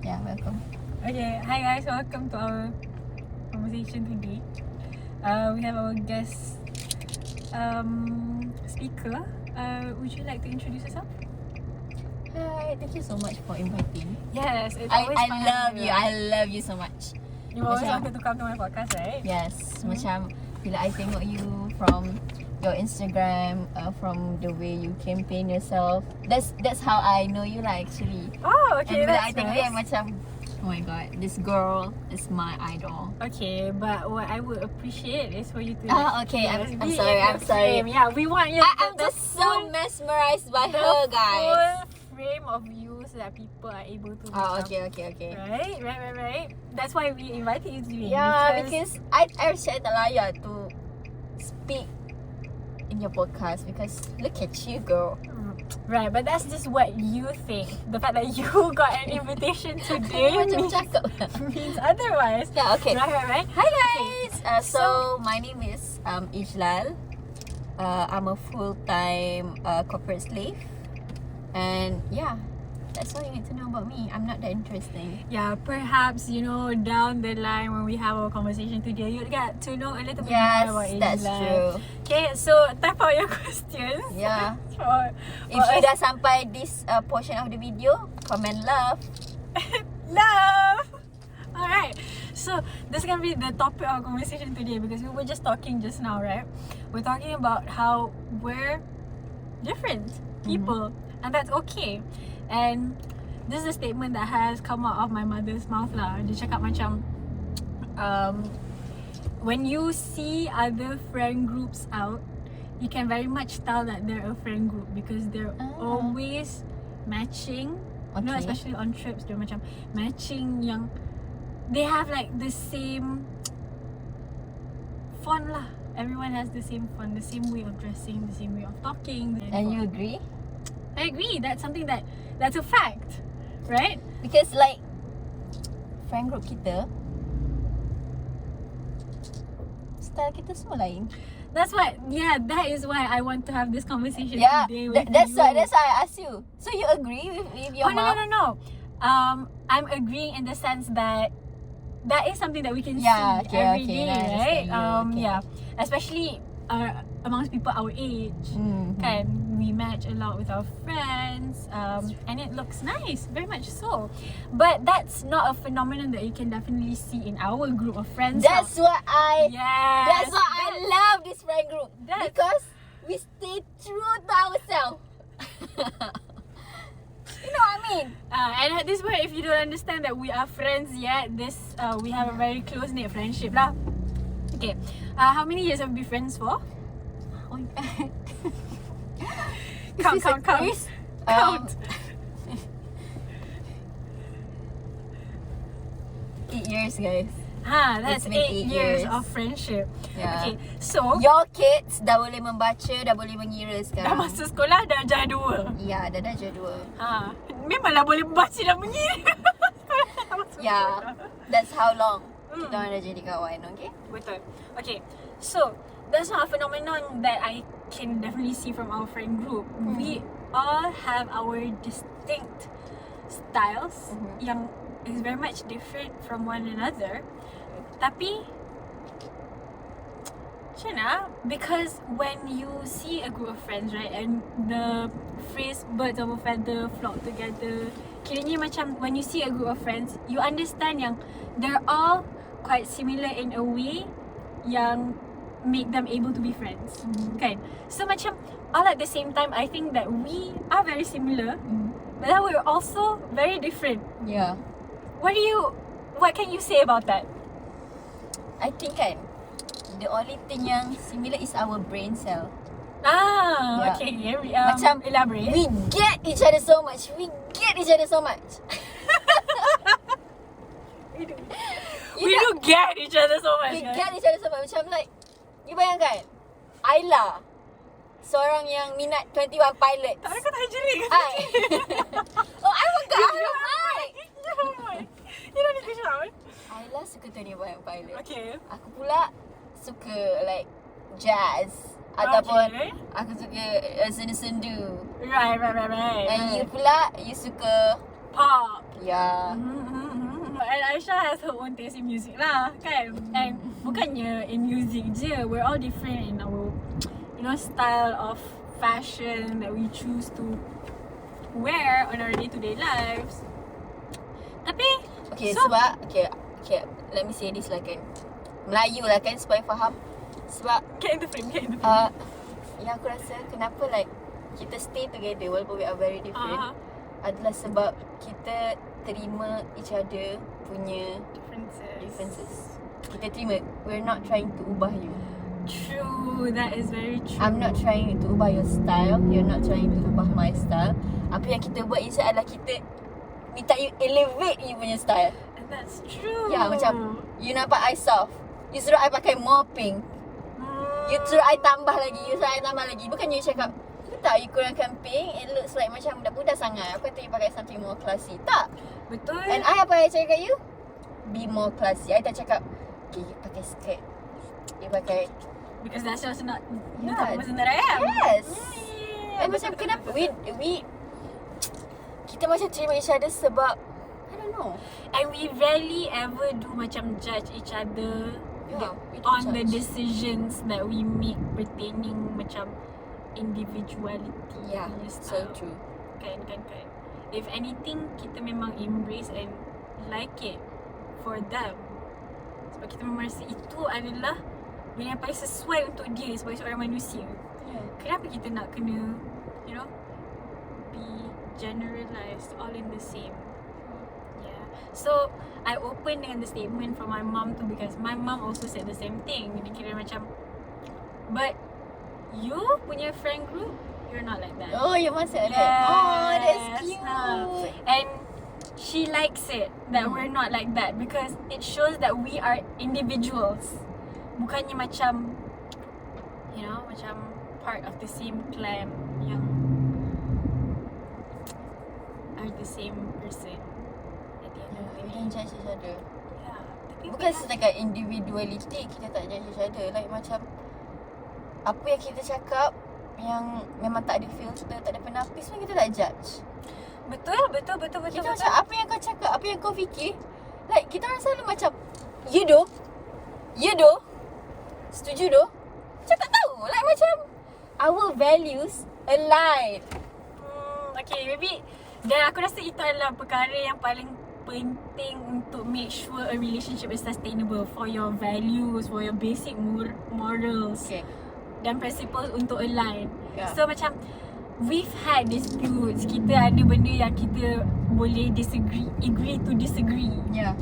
Yeah, welcome. Okay, hi guys, welcome to our conversation today. We have our guest speaker. Would you like to introduce yourself? Hi, thank you so much for inviting. Yes, it's I always fun love having you. I love you so much. You always Macam- wanted to come to my podcast, right? Yes, macam bila I tengok you from your Instagram, from the way you campaign yourself. That's how I know you lah actually. Oh, okay, And bila I that's tengok nice. you, macam oh my god, this girl is my idol. Okay, but what I would appreciate is for you to Okay, yes, I'm be sorry, in I'm the sorry. frame. Yeah, we want you I'm just so mesmerized by her, guys. full frame of you so that people are able to Oh, macam- okay. Right. That's why we invited you today. Yeah, because I actually tak layak to speak in your podcast because look at you, girl. Right, but that's just what you think. The fact that you got an invitation today Macam cakap. means otherwise. Yeah, okay. Right. Hi guys. So my name is Ijlal. I'm a full-time corporate slave, and yeah, that's all you need to know about me. I'm not that interesting. Yeah, perhaps, down the line when we have our conversation today, you'll get to know a little bit Yes, more about that's Ijlal. true. Okay, so type out your questions. Yeah. If If you dah sampai this portion of the video, comment love. love. Alright, so this is gonna be the topic of our conversation today because we were just talking just now, right? We're talking about how we're different people, and that's okay. And this is a statement that has come out of my mother's mouth lah. Dia cakap macam when you see other friend groups out, you can very much tell that they're a friend group because they're always matching. Okay. Especially on trips, they're macam matching yang they have like the same font lah. Everyone has the same font, the same way of dressing, the same way of talking. And you agree? I agree. That's something that's a fact, right? Because like friend group kita, style kita semua lain. That is why I want to have this conversation Yeah, today with that's you. why I asked you. So you agree with your mom? No. I'm agreeing in the sense that is something that we can see every day, I right? understand you. Yeah, especially amongst people our age, kan? We match a lot with our friends, and it looks nice, very much so. But that's not a phenomenon that you can definitely see in our group of friends. That's why I love this friend group. Because we stay true to ourselves. You know what I mean? And at this point, if you don't understand that we are friends yet, we have a very close-knit friendship lah. Okay, how many years have we been friends for? Oh my god. Count. Count. 8 years, guys. That's It's been 8 8 years years. of friendship. Yeah. Okay, so Your kids dah boleh membaca, dah boleh mengira dah sekarang. masuk sekolah dah darjah 2. Ya, dah darjah 2. Memanglah boleh baca dan mengira. Yeah, that's how long kita orang dah jadi kawan, okay? Betul. Okay, so that's not a phenomenon that I can definitely see from our friend group. We all have our distinct styles yang is very much different from one another. Tapi macam mana? Because when you see a group of friends, right, and the phrase birds of a feather flock together, kiranya macam when you see a group of friends, you understand yang they're all quite similar in a way yang make them able to be friends, kan? So macam all at the same time, I think that we are very similar, but then we're also very different. Yeah. What can you say about that? I think kan, the only thing yang similar is our brain cell. Yeah. Okay. Macam elaborate. we get each other so much. We do get each other so much. We get each other so much. Macam like, you bayangkan Ayla, seorang yang minat 21 Pilots. Tak ada kata jeling. Oh, I forgot. You don't need to shout. Ayla suka 21 Pilots. Okay. Aku pula suka like jazz. Ataupun Okay. aku suka sendu-sendu. Right. And you pula, you suka pop. Yeah. And Aisyah has her own taste in music lah, kan? And bukannya in music je, we're all different in our, style of fashion that we choose to wear on our day-to-day lives. Tapi, Okay, sebab okay, let me say this lah kan. Melayu lah kan supaya faham. Sebab get in the frame. yang aku rasa kenapa like kita stay together walaupun we are very different adalah sebab kita terima each other punya differences. Kita terima. We're not trying to ubah you. True, that is very true. I'm not trying to ubah your style. You're not trying to ubah my style. Apa yang kita buat instead adalah kita minta you elevate you punya style. And that's true. Ya, macam you nampak I soft, you suruh I pakai more pink. You suruh I tambah lagi. Bukannya you cakap, you tak, you kurangkan pink, it looks like macam budak-budak sangat. Aku kata you pakai something more classy. Tak. Betul. And I apa I cakap kat you? Be more classy. I tak cakap, okay, you pakai skirt, you pakai, because that's also not the Yeah. type of person that I am. Yes. Yeah. And macam kenapa we kita macam terima each other sebab I don't know. And we rarely ever do macam judge each other Yeah, we don't on the judge. decisions that we make pertaining macam individuality. Yeah, punya so style. true. Kan. If anything, kita memang embrace and like it for them. Sebab kita memang rasa itu adalah benda yang paling sesuai untuk dia sebagai seorang manusia. Yeah. Kenapa kita nak kena, be generalized all in the same? Yeah. So, I open dengan the statement from my mom too because my mom also said the same thing. Dia kira macam, but you punya friend group, you're not like that. Oh, you must say that. Oh, that's cute. And she likes it that we're not like that because it shows that we are individuals. Bukannya macam, macam part of the same clan yang are the same person at the end of the We day. don't judge each other. Yeah, tapi Bukan setakat individuality kita tak judge each other. Like macam apa yang kita cakap yang memang tak ada filter, tak ada penapis pun kita tak judge. Betul. Kita macam apa yang kau cakap, apa yang kau fikir, like kita orang selalu macam you do, setuju doh. Macam tak tahu, like macam our values align. Okay, maybe dan aku rasa itu adalah perkara yang paling penting untuk make sure a relationship is sustainable for your values, for your basic morals dan principles untuk align. Yeah. So macam we've had disputes, kita ada benda yang kita boleh agree to disagree. Yeah.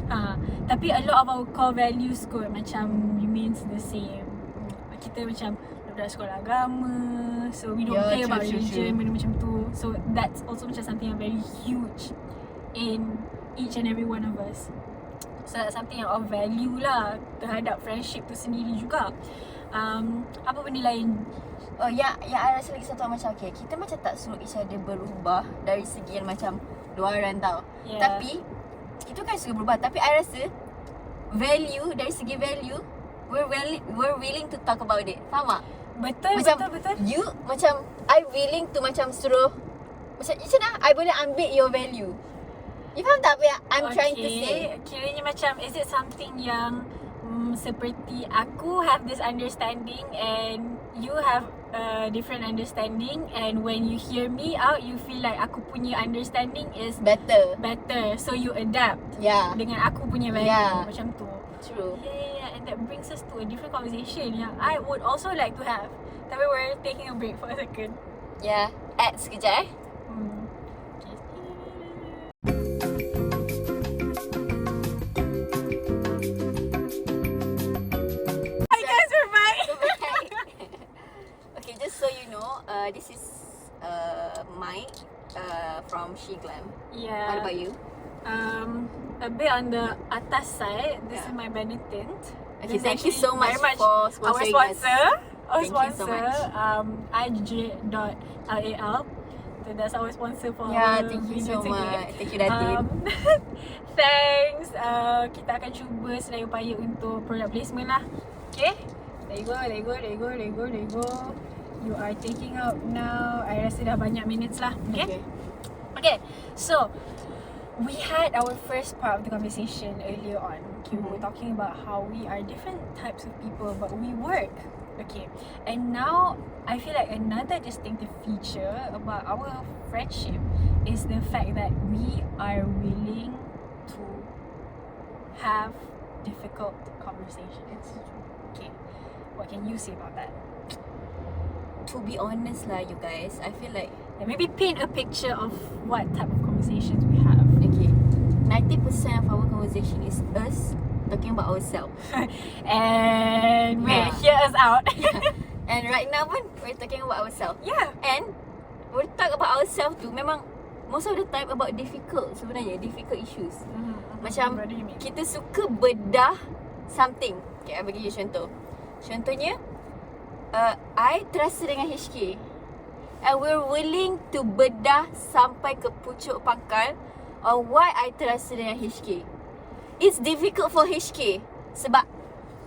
Tapi a lot of our core values kot macam remains the same. Kita macam budak sekolah agama, so we don't care about religion, benda macam tu. So that's also macam something yang very huge in each and every one of us. So that's something yang of value lah terhadap friendship tu sendiri juga. Apa benda lain? Oh, yang I rasa lagi satu macam kita macam tak suruh each other berubah dari segi yang macam luaran tau. Yeah. Tapi kita kan suruh berubah, tapi I rasa value, dari segi value we're willing to talk about it. Faham tak? Betul. You macam I willing to macam suruh macam I boleh ambil your value. You faham tak apa yang I'm trying to say? Kiranya macam is it something yang seperti aku have this understanding and you have a different understanding, and when you hear me out you feel like aku punya understanding is Better. so you adapt dengan aku punya value macam tu. True. Yeah, and that brings us to a different conversation yang I would also like to have. Tapi we're taking a break for a second. Yeah. Add sekejap Okay. Hi guys, we're back. Okay, just so you know, this is Mike from She Glam. Yeah. What about you? A bit on the atas side. This Yeah. is my Benetint. Okay, This is thank you so actually much very for our sponsoring sponsor. Our Thank you so sponsor, much. ij.lal. So that's our sponsor for Yeah, our thank you so videos again. much. Thank you, Datin. Thanks. Kita akan cuba sedaya upaya untuk product placement lah. Okay. There you go. You are taking out now. I rasa dah banyak minutes lah. Okay. So we had our first part of the conversation earlier on. Okay, we were talking about how we are different types of people, but we work. Okay, and now I feel like another distinctive feature about our friendship is the fact that we are willing to have difficult conversations. Okay, what can you say about that? To be honest lah, you guys, I feel like Maybe paint a picture of what type of conversations we have. okay, 90% of our conversation is us talking about ourselves. And wait, Yeah. hear us out. And right now pun we're talking about ourselves. Yeah. And we talk about ourselves tu memang most of the time about difficult sebenarnya, difficult issues. Macam What do you mean? kita suka bedah something. Okay, I bagi you contoh. Contohnya, I terasa dengan HK and we're willing to bedah sampai ke pucuk pangkal on why I terasa dengan HK. It's difficult for HK sebab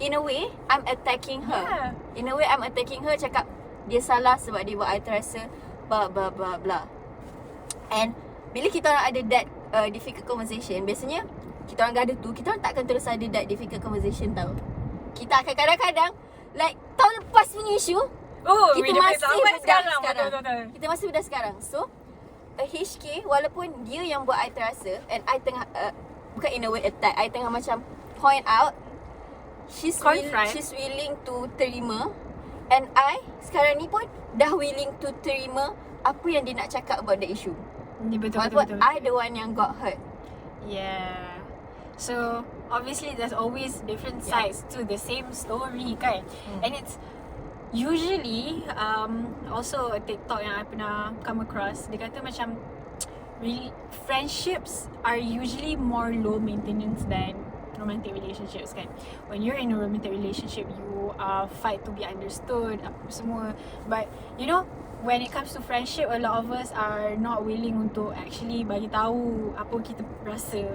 in a way I'm attacking her. Yeah. In a way I'm attacking her, cakap dia salah sebab dia buat I terasa blah blah blah blah. And bila kita orang ada that difficult conversation, biasanya kita orang gaduh tu, kita orang takkan terus ada that difficult conversation tau. Kita akan kadang-kadang like tahun lepas punya isu, Oh, kita we masih sampai bedah sekarang. sekarang. Betul. Kita masih bedah sekarang. So HK walaupun dia yang buat I terasa and I tengah bukan in a way attack, I tengah macam point out, she's willing to terima, and I sekarang ni pun dah willing to terima apa yang dia nak cakap about the issue. Betul. Walaupun I the one yang got hurt. Yeah. So obviously there's always different sides to the same story, kan? And it's usually also a TikTok yang I pernah come across. Dia kata macam really, friendships are usually more low maintenance than romantic relationships, kan? When you're in a romantic relationship, you fight to be understood, apa semua. But you know, when it comes to friendship, a lot of us are not willing untuk actually bagi tahu apa kita rasa.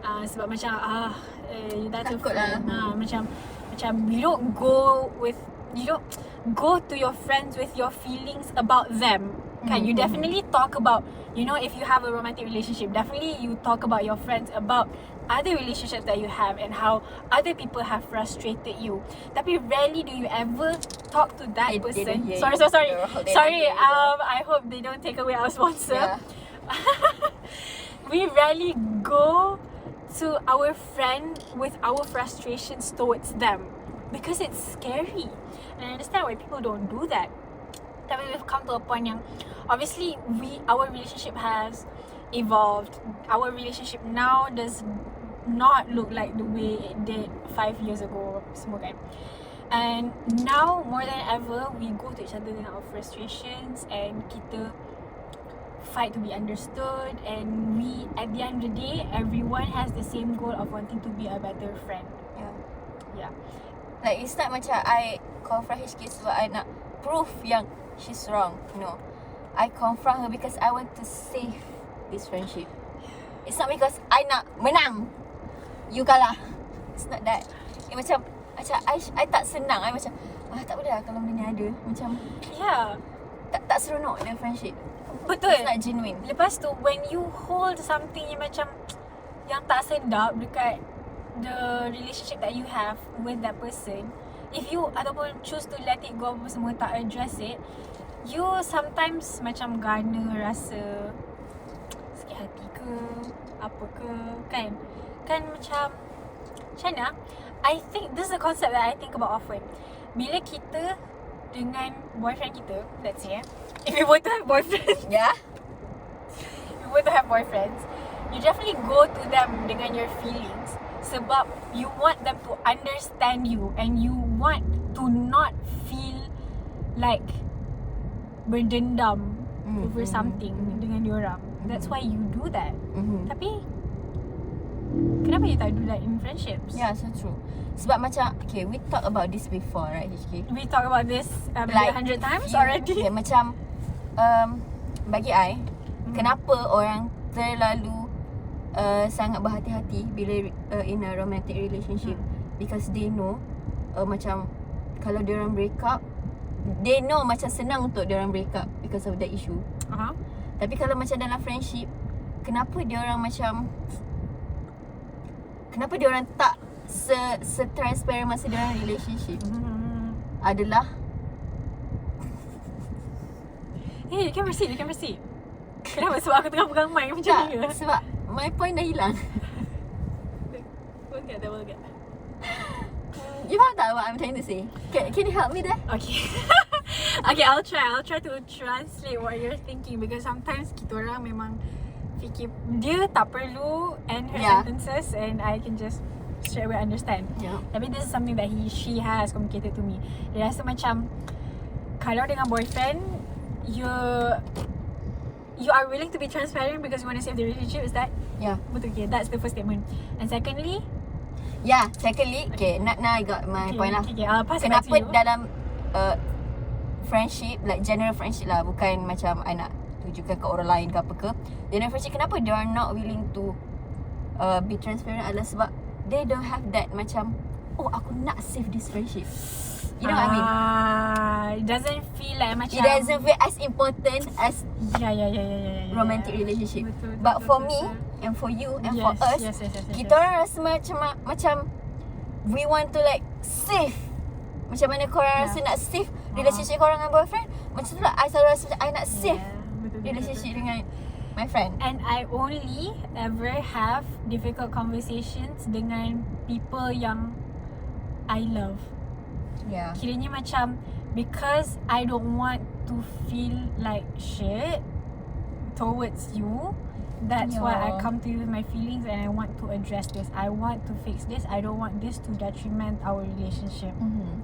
Sebab macam that's a Takut lah. macam you don't go to your friends with your feelings about them. Kan, you definitely talk about, you know, if you have a romantic relationship, definitely you talk about your friends about other relationships that you have and how other people have frustrated you. Tapi rarely do you ever talk to that person. Sorry. I hope they don't take away our sponsor. Yeah. We rarely go to our friend with our frustrations towards them because it's scary. And I understand why people don't do that. Tapi we've come to a point yang obviously our relationship has evolved. Our relationship now does not look like the way it did 5 years ago, semua kan. And now more than ever, we go to each other dengan our frustrations and kita fight to be understood, and we, at the end of the day, everyone has the same goal of wanting to be a better friend. Yeah. Like it's not macam I confront HK sebab I nak prove yang she's wrong. No, I confront her because I want to save this friendship. It's not because I nak menang, you kalah. It's not that. Macam I tak senang. I macam tak boleh lah kalau benda ni ada. Macam Yeah. tak seronok the friendship. Betul. It's not genuine. Lepas tu, when you hold something yang macam yang tak sedap dekat the relationship that you have with that person, if you ataupun choose to let it go apa semua, tak address it, you sometimes macam gana rasa sakit hati ke apa ke, kan macam mana, I think this is a concept that I think about often. Bila kita dengan boyfriend kita, let's say if you were to have boyfriends, Yeah. if you were to have boyfriends, you definitely go to them dengan your feelings sebab you want them to understand you and you want to not feel like berdendam over something dengan diorang. That's why you do that. Tapi kenapa you tak do that in friendships? Yeah, so true. Sebab macam okay, we talk about this before, right, HK? We talk about this like 100 times already. Okay, macam bagi I, kenapa orang terlalu sangat berhati-hati bila in a romantic relationship, because they know macam kalau diorang break up, they know macam senang untuk diorang break up because of that issue. Tapi kalau macam dalam friendship, kenapa dia orang macam, kenapa dia orang tak se-transparent masa dia orang relationship adalah you can proceed. Kenapa? Sebab aku tengah pegang mic macam tak, ni ke? sebab my point dah hilang. Boleh. You faham tak what I'm trying to say? Can you help me there? Okay. Okay, I'll try to translate what you're thinking, because sometimes kita orang memang fikir dia tak perlu end her sentences and I can just straight away understand. Yeah. Tapi this is something that she has communicated to me. Dia rasa macam kalau dengan boyfriend you are willing to be transparent because you want to save the relationship, is that? Yeah. Betul. Okay, that's the first statement. And secondly, okay, now I got my point lah. Okay, I'll pass it back to Kenapa you. dalam friendship, like general friendship lah, bukan macam I nak tunjukkan ke orang lain ke apa ke. General friendship, kenapa they are not willing to be transparent adalah sebab they don't have that macam, oh aku nak save this friendship. You know what I mean? It doesn't feel like macam, It doesn't feel as important as yeah. romantic relationship. Betul, But betul, for betul, me betul. and for you and for us, yes. kita orang rasa macam we want to like save. Macam mana korang rasa nak save relationship korang dengan boyfriend, macam tu lah I selalu rasa macam I nak save betul, relationship dengan my friend. And I only ever have difficult conversations dengan people yang I love. Yeah. Kiranya macam, because I don't want to feel like shit towards you, that's why I come to you with my feelings and I want to address this. I want to fix this. I don't want this to detriment our relationship.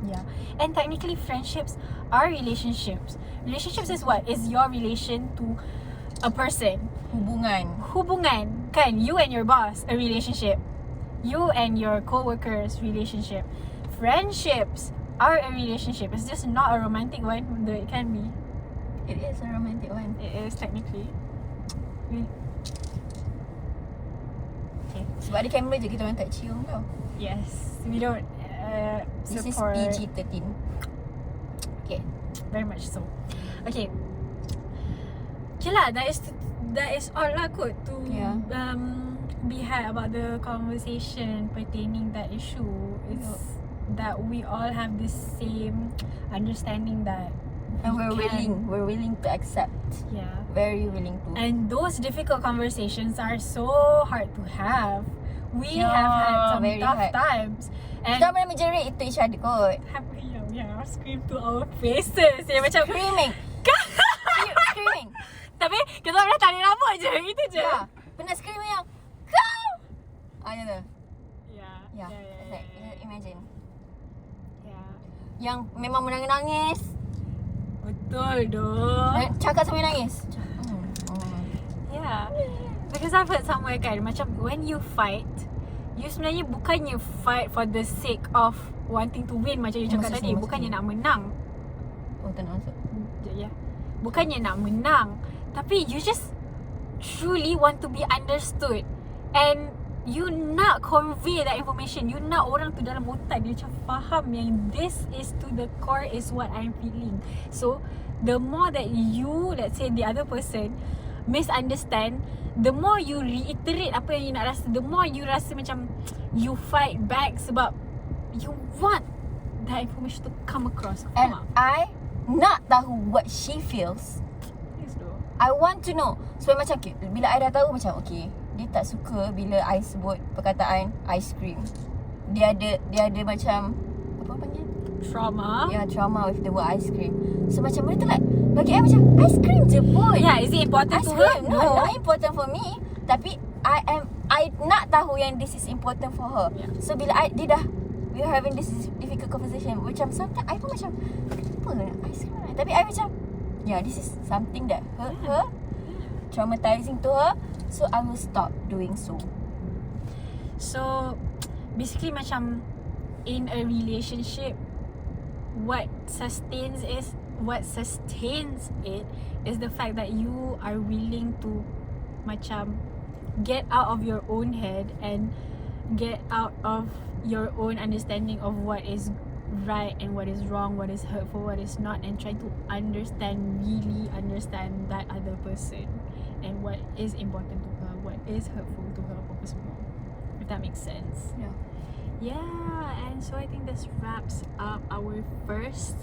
Yeah. And technically friendships are relationships. Relationships is what? Is your relation to a person. Hubungan. Kan? You and your boss, a relationship. You and your co-workers, relationship. Friendships are a relationship. It's just not a romantic one, though it can be. It is a romantic one. It is technically. Okay. Sebab ada kamera je kita orang tak cium tau. Yes. We don't This is support. PG-13. Okay. Very much so. Okay. Okay lah, that is all lah kot to be had about the conversation pertaining that issue. It's that we all have the same understanding that And we're willing to accept. Yeah. Very willing to. And those difficult conversations are so hard to have. We have had some very tough hard times. And kita pernah menjerit itu each other kot. scream to our faces. Yang macam Screaming. Screaming. tapi kita orang dah tarik rambut je. Itu je. Ya. Pernah screaming yang kau. Macam tu. Yeah. Like, imagine. Yeah. Yang memang menangis-nangis. Betul doh. Cakap sambil nangis. Yeah. Because I've heard somewhere kan, macam when you fight, you sebenarnya bukannya fight for the sake of wanting to win macam you cakap tadi. Bukannya nak menang. Oh, tak nak masuk. Ya. Bukannya nak menang, tapi you just truly want to be understood. And you nak convey that information. You nak orang tu dalam otak dia macam faham yang this is to the core is what I'm feeling. So the more that you, let's say the other person misunderstand, the more you reiterate apa yang you nak rasa, the more you rasa macam you fight back sebab you want that information to come across. And I nak tahu what she feels. Yes, though. I want to know. So macam bila I dah tahu macam okay, dia tak suka bila I sebut perkataan ice cream. Dia ada macam apa panggil? Trauma. Yeah, trauma with the word ice cream. So macam benda tu like bagi I macam ice cream je pun. Yeah, is it important Ice to her? cream, no, not important for me. Tapi I nak tahu yang this is important for her. Yeah. So bila we are having this difficult conversation, macam sometimes I pun macam kenapa ice cream? Tapi I macam this is something that hurt her, traumatizing to her. So I will stop doing so. So basically macam in a relationship, what sustains it is the fact that you are willing to macam get out of your own head and get out of your own understanding of what is right and what is wrong, what is hurtful, what is not, and try to really understand that other person and what is important to them. is hurtful to her apa semua. If that makes sense. Yeah, and so I think this wraps up our first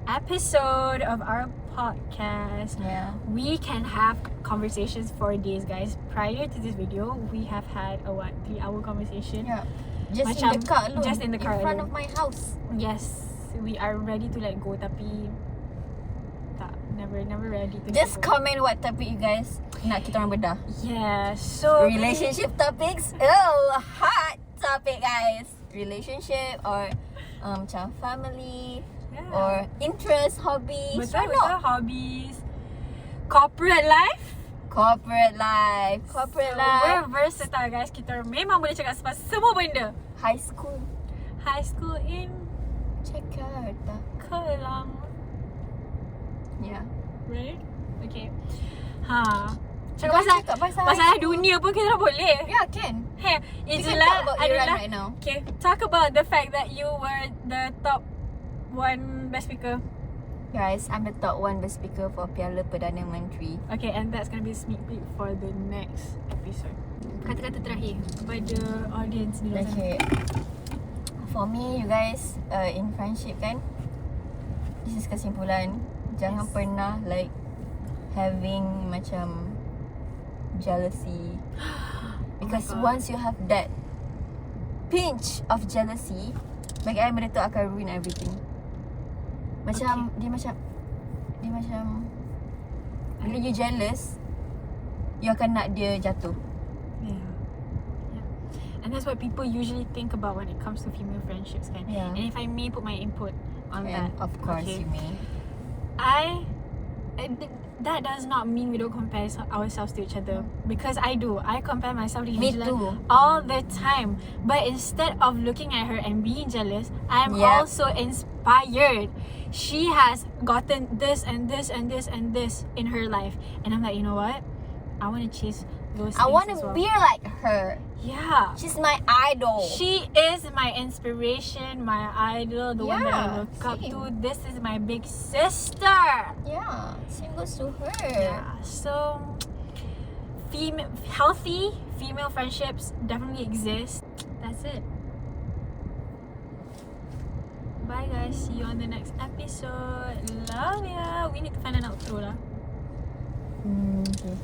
episode of our podcast. Yeah. We can have conversations for days, guys. Prior to this video, we have had a 3-hour conversation. Yeah. Just Macam, in the car alone. just in the car in front alone. of my house. Yes, we are ready to let go, tapi tak, never ready to Just let go. comment what topic you guys nak kita orang bedah. Yeah, so Relationship topics. Oh, hot topic, guys. Relationship or macam family yeah. or interest, hobbies. betul, Why not? hobbies, corporate life. Corporate life. Corporate So, we're life. versatile, guys. Kita memang boleh cakap pasal semua benda. High school. High school in Jakarta. Kelang, Yeah. right? Okay. Ha. Kita cakap pasal pasal high school. dunia pun kita dah boleh. Yeah, can. Hey, We can Ijlal talk about Iran adalah right now. okay. Talk about the fact that you were the top 1 best speaker. Guys, I'm the top 1 best speaker for Piala Perdana Menteri. Okay, and that's gonna be a sneak peek for the next episode. Kata-kata terakhir kepada audience di luar sana. Okay. For me, you guys, in friendship kan, this is kesimpulan. Jangan Yes. pernah like having macam jealousy. Because God. once you have that pinch of jealousy, bagi I benda tu akan ruin everything. Macam dia macam bila you jealous, you akan nak dia jatuh. Yeah. And that's what people usually think about when it comes to female friendships, kan? Yeah. And if I may put my input on that, And of course okay. you may. That does not mean we don't compare ourselves to each other, because I do. I compare myself to Me Ijlal too. all the time. But instead of looking at her and being jealous, I'm Yep. also inspired. She has gotten this and this and this and this in her life, and I'm like, you know what? I want to chase those. I things want as to well. be like her. Yeah. She's my idol. She is my inspiration, my idol, the one that I Yeah, look up same. to. This is my big sister. Yeah, same goes to her. Yeah. So, healthy female friendships definitely exist. That's it. Bye guys. See you on the next episode. Love ya. We need to find an outro lah. Okay.